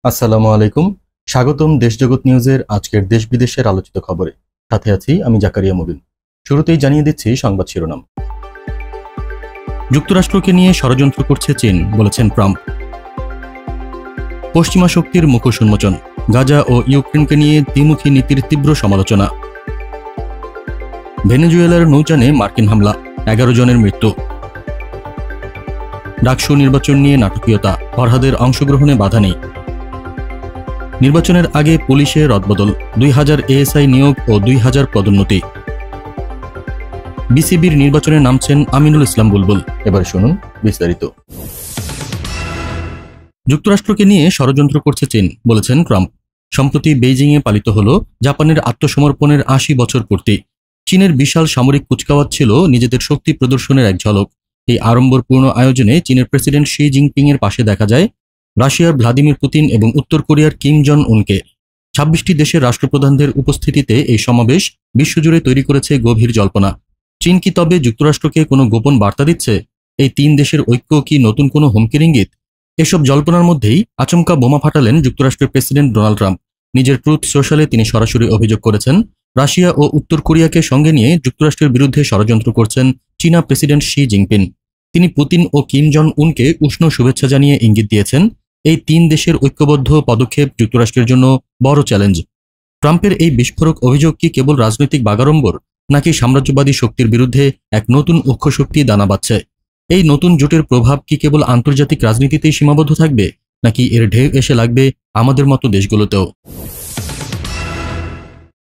আসসালামু আলাইকুম। স্বাগতম দেশজগৎ নিউজের আজকের দেশ বিদেশের আলোচিত খবরে। সাথে আছি আমি জাকারিয়া মুবিন। শুরুতেই জানিয়ে দিচ্ছি সংবাদ শিরোনাম। যুক্তরাষ্ট্রকে নিয়ে ষড়যন্ত্র করছে চীন, বলেছেন ট্রাম্প। পশ্চিমা শক্তির মুখোশ উন্মোচন, গাজা ও ইউক্রেনকে নিয়ে দ্বিমুখী নীতির তীব্র সমালোচনা। ভেনেজুয়েলার নৌযানে মার্কিন হামলা, 11 জনের মৃত্যু। ডাকসু নির্বাচন নিয়ে নাটকীয়তা, ফরহাদের অংশগ্রহণে বাধা নেই। নির্বাচনের আগে পুলিশে রদবদল, 2000 এএসআই নিয়োগ ও 2000 পদোন্নতি। বিসিবির নির্বাচনে নামছেন আমিনুল ইসলাম বুলবুল। এবার শুনুন বিস্তারিত। যুক্তরাষ্ট্রকে নিয়ে ষড়যন্ত্র করছে চীন, বলেছেন ট্রাম্প। সম্প্রতি বেইজিংয়ে পালিত হল জাপানের আত্মসমর্পণের 80 বছর পূর্তি। চীনের বিশাল সামরিক কুচকাওয়াজ ছিল নিজেদের শক্তি প্রদর্শনের এক ঝলক। এই আড়ম্বরপূর্ণ আয়োজনে চীনের প্রেসিডেন্ট শি জিনপিং এর পাশে দেখা যায় রাশিয়ার ভ্লাদিমির পুতিন এবং উত্তর কোরিয়ার কিম জন উনকে। 26টি দেশের রাষ্ট্রপ্রধানদের উপস্থিতিতে এই সমাবেশ বিশ্বজুড়ে তৈরি করেছে গভীর জল্পনা। চীন কি তবে যুক্তরাষ্ট্রকে কোনো গোপন বার্তা দিচ্ছে? এই 3 দেশের ঐক্য কি নতুন কোনো হুমকির ইঙ্গিত? এসব জল্পনার মধ্যেই আচমকা বোমা ফাটালেন যুক্তরাষ্ট্রের প্রেসিডেন্ট ডোনাল্ড ট্রাম্প। নিজের ট্রুথ সোশ্যালে তিনি সরাসরি অভিযোগ করেছেন, রাশিয়া ও উত্তর কোরিয়াকে সঙ্গে নিয়ে যুক্তরাষ্ট্রের বিরুদ্ধে ষড়যন্ত্র করছেন চীনা প্রেসিডেন্ট শি জিনপিং। তিনি পুতিন ও কিম জন উনকে উষ্ণ শুভেচ্ছা জানিয়ে ইঙ্গিত দিয়েছেন, এই 3 দেশের ঐক্যবদ্ধ পদক্ষেপ যুক্তরাষ্ট্রের জন্য বড় চ্যালেঞ্জ। ট্রাম্পের এই বিস্ফোরক অভিযোগ কি কেবল রাজনৈতিক বাগাড়ম্বর, নাকি সাম্রাজ্যবাদী শক্তির বিরুদ্ধে এক নতুন অক্ষশক্তি দানা বাঁধছে? এই নতুন জোটের প্রভাব কি কেবল আন্তর্জাতিক রাজনীতিতেই সীমাবদ্ধ থাকবে, নাকি এর ঢেউ এসে লাগবে আমাদের মতো দেশগুলোতেও?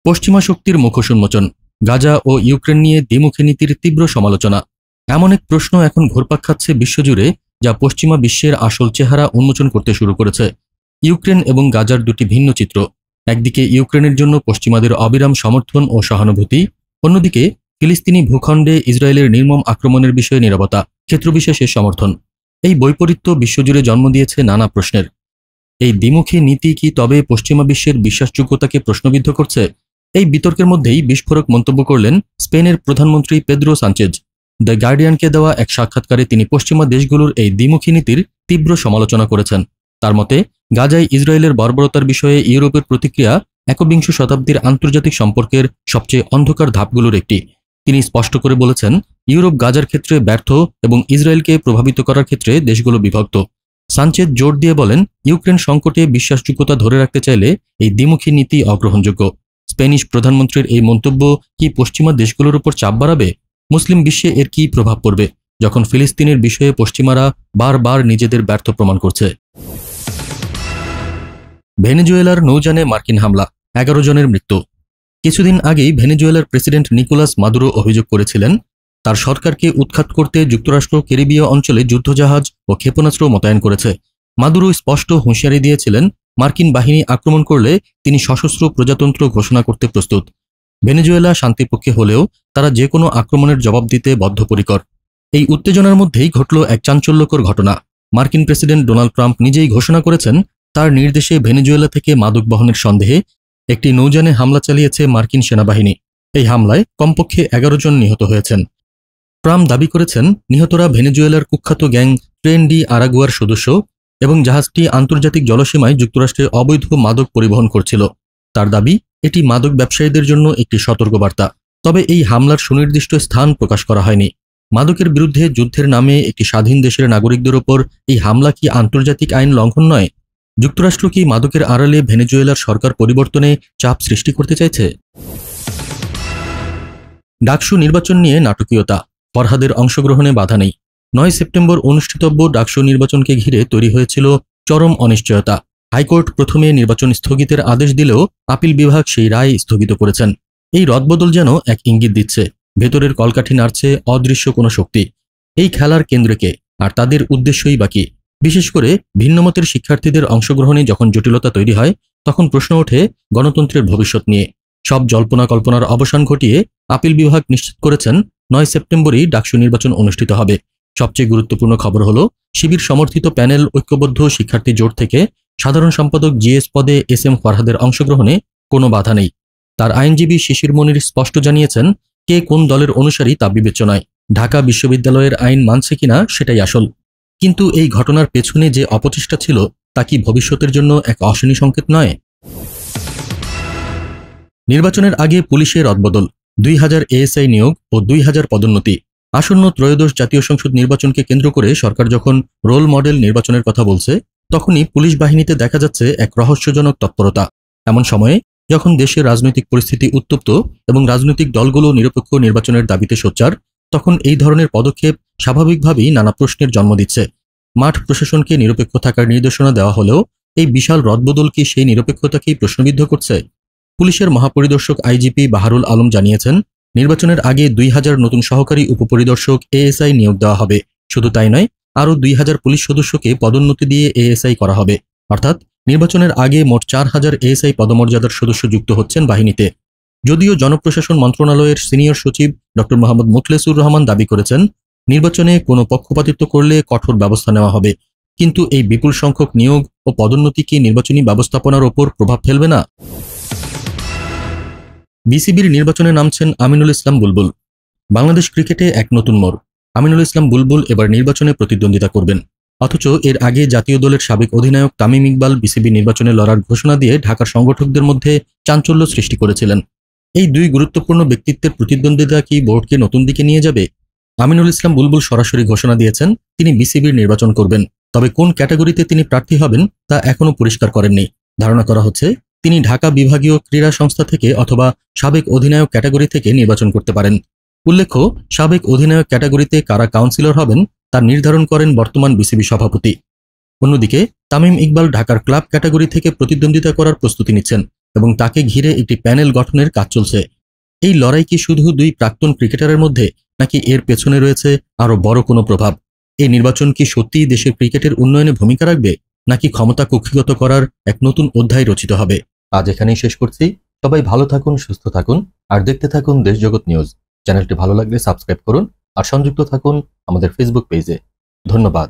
পশ্চিমা শক্তির মুখোশ উন্মোচন, গাজা ও ইউক্রেন নিয়ে দ্বিমুখী নীতির তীব্র সমালোচনা। এমন এক প্রশ্ন এখন ঘুরপাক খাচ্ছে বিশ্বজুড়ে, যা পশ্চিমা বিশ্বের আসল চেহারা উন্মোচন করতে শুরু করেছে। ইউক্রেন এবং গাজার দুটি ভিন্ন চিত্র। একদিকে ইউক্রেনের জন্য পশ্চিমাদের অবিরাম সমর্থন ও সহানুভূতি, অন্যদিকে ফিলিস্তিনি ভূখণ্ডে ইসরায়েলের নির্মম আক্রমণের বিষয়ে নীরবতা, ক্ষেত্রবিশেষে সমর্থন। এই বৈপরীত্য বিশ্বজুড়ে জন্ম দিয়েছে নানা প্রশ্নের। এই দ্বিমুখী নীতি কি তবে পশ্চিমা বিশ্বের বিশ্বাসযোগ্যতাকে প্রশ্নবিদ্ধ করছে? এই বিতর্কের মধ্যেই বিস্ফোরক মন্তব্য করলেন স্পেনের প্রধানমন্ত্রী পেদ্রো সানচেজ। দ্য গার্ডিয়ানকে দেওয়া এক সাক্ষাৎকারে তিনি পশ্চিমা দেশগুলোর এই দ্বিমুখী নীতির তীব্র সমালোচনা করেছেন। তার মতে, গাজায় ইসরায়েলের বর্বরতার বিষয়ে ইউরোপের প্রতিক্রিয়া একবিংশ শতাব্দীর আন্তর্জাতিক সম্পর্কের সবচেয়ে অন্ধকার ধাপগুলোর একটি। তিনি স্পষ্ট করে বলেছেন, ইউরোপ গাজার ক্ষেত্রে ব্যর্থ এবং ইসরায়েলকে প্রভাবিত করার ক্ষেত্রে দেশগুলো বিভক্ত। সানচেজ জোর দিয়ে বলেন, ইউক্রেন সংকটে বিশ্বাসযোগ্যতা ধরে রাখতে চাইলে এই দ্বিমুখী নীতি অগ্রহণযোগ্য। স্প্যানিশ প্রধানমন্ত্রীর এই মন্তব্য কি পশ্চিমা দেশগুলোর উপর চাপ বাড়াবে? মুসলিম বিশ্বে এর কী প্রভাব পড়বে, যখন ফিলিস্তিনের বিষয়ে পশ্চিমারা বারবার নিজেদের ব্যর্থ প্রমাণ করছে? ভেনেজুয়েলার নৌযানে মার্কিন হামলা, 11 জনের মৃত্যু। কিছুদিন আগেই ভেনেজুয়েলার প্রেসিডেন্ট নিকোলাস মাদুরো অভিযোগ করেছিলেন, তার সরকারকে উৎখাত করতে যুক্তরাষ্ট্র ক্যারিবীয় অঞ্চলে যুদ্ধজাহাজ ও ক্ষেপণাস্ত্র মোতায়েন করেছে। মাদুরো স্পষ্ট হুঁশিয়ারি দিয়েছিলেন, মার্কিন বাহিনী আক্রমণ করলে তিনি সশস্ত্র প্রজাতন্ত্র ঘোষণা করতে প্রস্তুত। ভেনেজুয়েলা শান্তিপক্ষে হলেও তারা যে কোনো আক্রমণের জবাব দিতে বদ্ধপরিকর। এই উত্তেজনার মধ্যেই ঘটল এক চাঞ্চল্যকর ঘটনা। মার্কিন প্রেসিডেন্ট ডোনাল্ড ট্রাম্প নিজেই ঘোষণা করেছেন, তার নির্দেশে ভেনেজুয়েলা থেকে মাদক বহনের সন্দেহে একটি নৌযানে হামলা চালিয়েছে মার্কিন সেনাবাহিনী। এই হামলায় কমপক্ষে 11 জন নিহত হয়েছেন। ট্রাম্প দাবি করেছেন, নিহতরা ভেনেজুয়েলার কুখ্যাত গ্যাং ট্রেন ডি আরাগুয়ার সদস্য এবং জাহাজটি আন্তর্জাতিক জলসীমায় যুক্তরাষ্ট্রে অবৈধ মাদক পরিবহন করছিল। তার দাবি, এটি মাদক ব্যবসায়ীদের জন্য একটি সতর্কবার্তা। তবে এই হামলার সুনির্দিষ্ট স্থান প্রকাশ করা হয়নি। মাদকের বিরুদ্ধে যুদ্ধের নামে একটি স্বাধীন দেশের নাগরিকদের ওপর এই হামলা কি আন্তর্জাতিক আইন লঙ্ঘন নয়? যুক্তরাষ্ট্র কি মাদকের আড়ালে ভেনেজুয়েলার সরকার পরিবর্তনে চাপ সৃষ্টি করতে চাইছে? ডাকসু নির্বাচন নিয়ে নাটকীয়তা, ফরহাদের অংশগ্রহণে বাধা নেই। 9 সেপ্টেম্বর অনুষ্ঠিতব্য ডাকসু নির্বাচনকে ঘিরে তৈরি হয়েছিল চরম অনিশ্চয়তা। হাইকোর্ট প্রথমে নির্বাচন স্থগিতের আদেশ দিলেও আপিল বিভাগ সেই রায় স্থগিত করেছেন। এই রদবদল যেন এক ইঙ্গিত দিচ্ছে, ভেতরের কলকাঠি নাড়ছে অদৃশ্য কোনো শক্তি। এই খেলার কেন্দ্রকে আর তাদের উদ্দেশ্যই বাকি। বিশেষ করে ভিন্নমতের শিক্ষার্থীদের অংশগ্রহণে যখন জটিলতা তৈরি হয়, তখন প্রশ্ন ওঠে গণতন্ত্রের ভবিষ্যৎ নিয়ে। সব জল্পনা কল্পনার অবসান ঘটিয়ে আপিল বিভাগ নিশ্চিত করেছেন, 9 সেপ্টেম্বরই ডাকসু নির্বাচন অনুষ্ঠিত হবে। সবচেয়ে গুরুত্বপূর্ণ খবর হলো, শিবির সমর্থিত প্যানেল ঐক্যবদ্ধ শিক্ষার্থী জোট থেকে সাধারণ সম্পাদক জিএস পদে SM ফরহাদের অংশগ্রহণে কোনো বাধা নেই। তার আইনজীবী শিশির মনির স্পষ্ট জানিয়েছেন, কে কোন দলের অনুসারী তা বিবেচনায়। ঢাকা বিশ্ববিদ্যালয়ের আইন মানছে কিনা সেটাই আসল। কিন্তু এই ঘটনার পেছনে যে অপচেষ্টা ছিল, তা কি ভবিষ্যতের জন্য এক অশনি সংকেত নয়? নির্বাচনের আগে পুলিশের রদবদল, 2000 এএসআই নিয়োগ ও 2000 পদোন্নতি। আসন্ন ত্রয়োদশ জাতীয় সংসদ নির্বাচনকে কেন্দ্র করে সরকার যখন রোল মডেল নির্বাচনের কথা বলছে, তখনই পুলিশ বাহিনীতে দেখা যাচ্ছে এক রহস্যজনক তৎপরতা। এমন সময়ে যখন দেশের রাজনৈতিক পরিস্থিতি উত্তপ্ত এবং রাজনৈতিক দলগুলো নিরপেক্ষ নির্বাচনের দাবিতে সোচ্চার, তখন এই ধরনের পদক্ষেপ স্বাভাবিকভাবেই নানা প্রশ্নের জন্ম দিচ্ছে। মাঠ প্রশাসনকে নিরপেক্ষ থাকার নির্দেশনা দেওয়া হলেও এই বিশাল রদবদল কি সেই নিরপেক্ষতাকেই প্রশ্নবিদ্ধ করছে? পুলিশের মহাপরিদর্শক আইজিপি বাহারুল আলম জানিয়েছেন, নির্বাচনের আগে 2000 নতুন সহকারী উপপরিদর্শক এএসআই নিয়োগ দেওয়া হবে। শুধু তাই নয়, আরও 2000 পুলিশ সদস্যকে পদোন্নতি দিয়ে এএসআই করা হবে। অর্থাৎ নির্বাচনের আগে মোট 4000 এএসআই পদমর্যাদার সদস্য যুক্ত হচ্ছেন বাহিনীতে। যদিও জনপ্রশাসন মন্ত্রণালয়ের সিনিয়র সচিব ডক্টর মোহাম্মদ মুখলেসুর রহমান দাবি করেছেন, নির্বাচনে কোনো পক্ষপাতিত্ব করলে কঠোর ব্যবস্থা নেওয়া হবে। কিন্তু এই বিপুল সংখ্যক নিয়োগ ও পদোন্নতি কি নির্বাচনী ব্যবস্থাপনার ওপর প্রভাব ফেলবে না? বিসিবির নির্বাচনে নামছেন আমিনুল ইসলাম বুলবুল। বাংলাদেশ ক্রিকেটে এক নতুন মোড়। আমিনুল ইসলাম বুলবুল এবার নির্বাচনে প্রতিদ্বন্দ্বিতা করবেন। অথচ এর আগে জাতীয় দলের সাবেক অধিনায়ক তামিম ইকবাল বিসিবি নির্বাচনে লড়ার ঘোষণা দিয়ে ঢাকার সংগঠকদের মধ্যে চাঞ্চল্য সৃষ্টি করেছিলেন। এই দুই গুরুত্বপূর্ণ ব্যক্তিত্বের প্রতিদ্বন্দ্বিতা কি বোর্ডকে নতুন দিকে নিয়ে যাবে? আমিনুল ইসলাম বুলবুল সরাসরি ঘোষণা দিয়েছেন তিনি বিসিবির নির্বাচন করবেন। তবে কোন ক্যাটাগরিতে তিনি প্রার্থী হবেন তা এখনও পরিষ্কার করেননি। ধারণা করা হচ্ছে তিনি ঢাকা বিভাগীয় ক্রীড়া সংস্থা থেকে অথবা সাবেক অধিনায়ক ক্যাটাগরি থেকে নির্বাচন করতে পারেন। উল্লেখ্য, সাবেক অধিনায়ক ক্যাটাগরিতে কারা কাউন্সিলর হবেন তা নির্ধারণ করেন বর্তমান বিসিবি সভাপতি। অন্যদিকে তামিম ইকবাল ঢাকার ক্লাব ক্যাটাগরি থেকে প্রতিদ্বন্দ্বিতা করার প্রস্তুতি নিচ্ছেন এবং তাকে ঘিরে একটি প্যানেল গঠনের কাজ চলছে। এই লড়াই কি শুধু দুই প্রাক্তন ক্রিকেটারের মধ্যে, নাকি এর পেছনে রয়েছে আরও বড় কোনো প্রভাব? এই নির্বাচন কি সত্যিই দেশের ক্রিকেটের উন্নয়নে ভূমিকা রাখবে, নাকি ক্ষমতা কক্ষিগত করার এক নতুন অধ্যায় রচিত হবে? আজ এখানেই শেষ করছি। সবাই ভালো থাকুন, সুস্থ থাকুন আর দেখতে থাকুন দেশজগৎ নিউজ। চ্যানেলটি ভালো লাগলে সাবস্ক্রাইব করুন আর সংযুক্ত থাকুন আমাদের ফেসবুক পেজে। ধন্যবাদ।